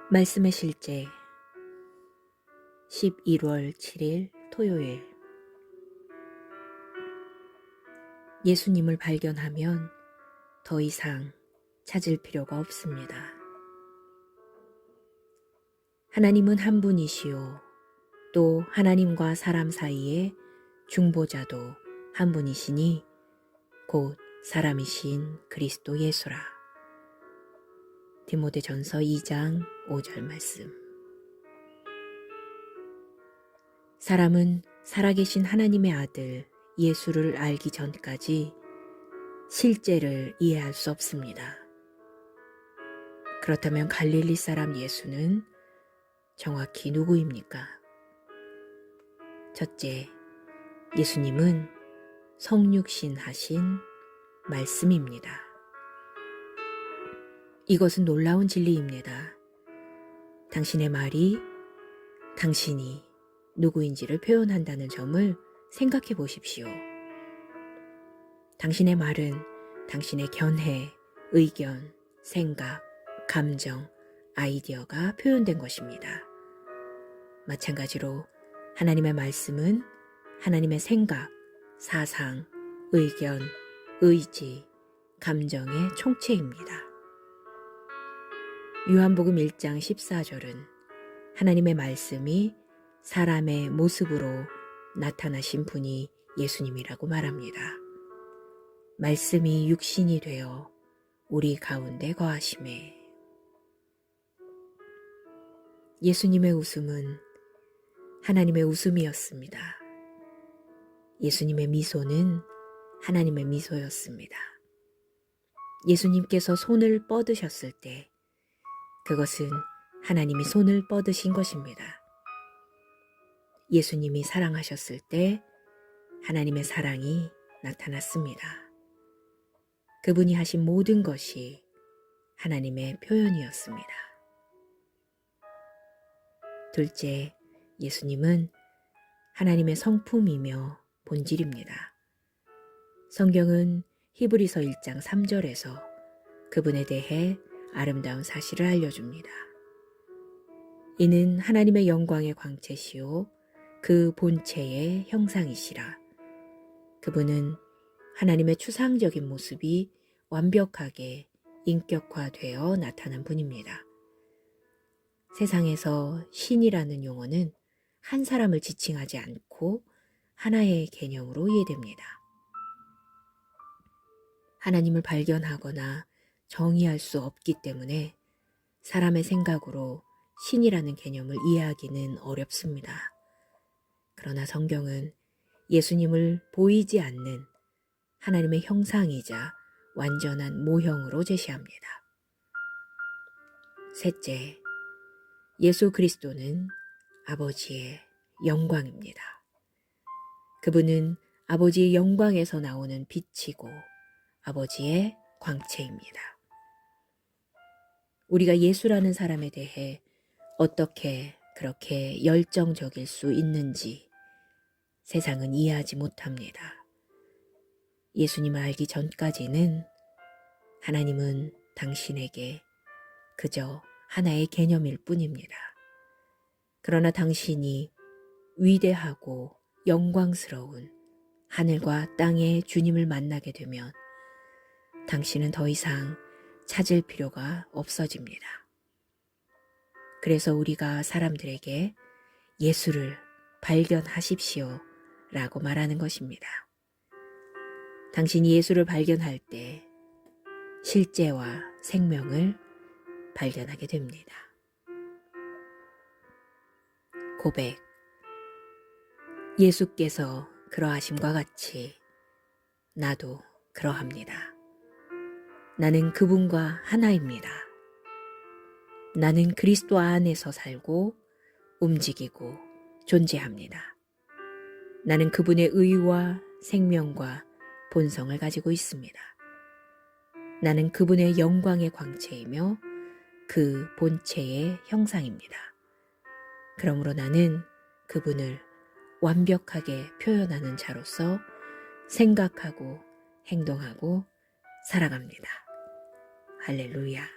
말씀의 실제 11월 7일 토요일. 예수님을 발견하면 더 이상 찾을 필요가 없습니다. 하나님은 한 분이시요, 또 하나님과 사람 사이의 중보자도 한 분이시니 곧 사람이신 그리스도 예수라. 디모데전서 2장 5절 말씀. 사람은 살아계신 하나님의 아들 예수를 알기 전까지 실제를 이해할 수 없습니다. 그렇다면 갈릴리 사람 예수는 정확히 누구입니까? 첫째, 예수님은 성육신 하신 말씀입니다. 이것은 놀라운 진리입니다. 당신의 말이 당신이 누구인지를 표현한다는 점을 생각해 보십시오. 당신의 말은 당신의 견해, 의견, 생각, 감정, 아이디어가 표현된 것입니다. 마찬가지로 하나님의 말씀은 하나님의 생각, 사상, 의견, 의지, 감정의 총체입니다. 요한복음 1장 14절은 하나님의 말씀이 사람의 모습으로 나타나신 분이 예수님이라고 말합니다. 말씀이 육신이 되어 우리 가운데 거하심에. 예수님의 웃음은 하나님의 웃음이었습니다. 예수님의 미소는 하나님의 미소였습니다. 예수님께서 손을 뻗으셨을 때 그것은 하나님이 손을 뻗으신 것입니다. 예수님이 사랑하셨을 때 하나님의 사랑이 나타났습니다. 그분이 하신 모든 것이 하나님의 표현이었습니다. 둘째, 예수님은 하나님의 성품이며 본질입니다. 성경은 히브리서 1장 3절에서 그분에 대해 아름다운 사실을 알려줍니다. 이는 하나님의 영광의 광채시요 그 본체의 형상이시라. 그분은 하나님의 추상적인 모습이 완벽하게 인격화되어 나타난 분입니다. 세상에서 신이라는 용어는 한 사람을 지칭하지 않고 하나의 개념으로 이해됩니다. 하나님을 발견하거나 정의할 수 없기 때문에 사람의 생각으로 신이라는 개념을 이해하기는 어렵습니다. 그러나 성경은 예수님을 보이지 않는 하나님의 형상이자 완전한 모형으로 제시합니다. 셋째, 예수 그리스도는 아버지의 영광입니다. 그분은 아버지의 영광에서 나오는 빛이고 아버지의 광채입니다. 우리가 예수라는 사람에 대해 어떻게 그렇게 열정적일 수 있는지 세상은 이해하지 못합니다. 예수님을 알기 전까지는 하나님은 당신에게 그저 하나의 개념일 뿐입니다. 그러나 당신이 위대하고 영광스러운 하늘과 땅의 주님을 만나게 되면 당신은 더 이상 찾을 필요가 없어집니다. 그래서 우리가 사람들에게 예수를 발견하십시오 라고 말하는 것입니다. 당신이 예수를 발견할 때 실제와 생명을 발견하게 됩니다. 고백. 예수께서 그러하심과 같이 나도 그러합니다. 나는 그분과 하나입니다. 나는 그리스도 안에서 살고 움직이고 존재합니다. 나는 그분의 의와 생명과 본성을 가지고 있습니다. 나는 그분의 영광의 광채이며 그 본체의 형상입니다. 그러므로 나는 그분을 완벽하게 표현하는 자로서 생각하고 행동하고 살아갑니다. 할렐루야.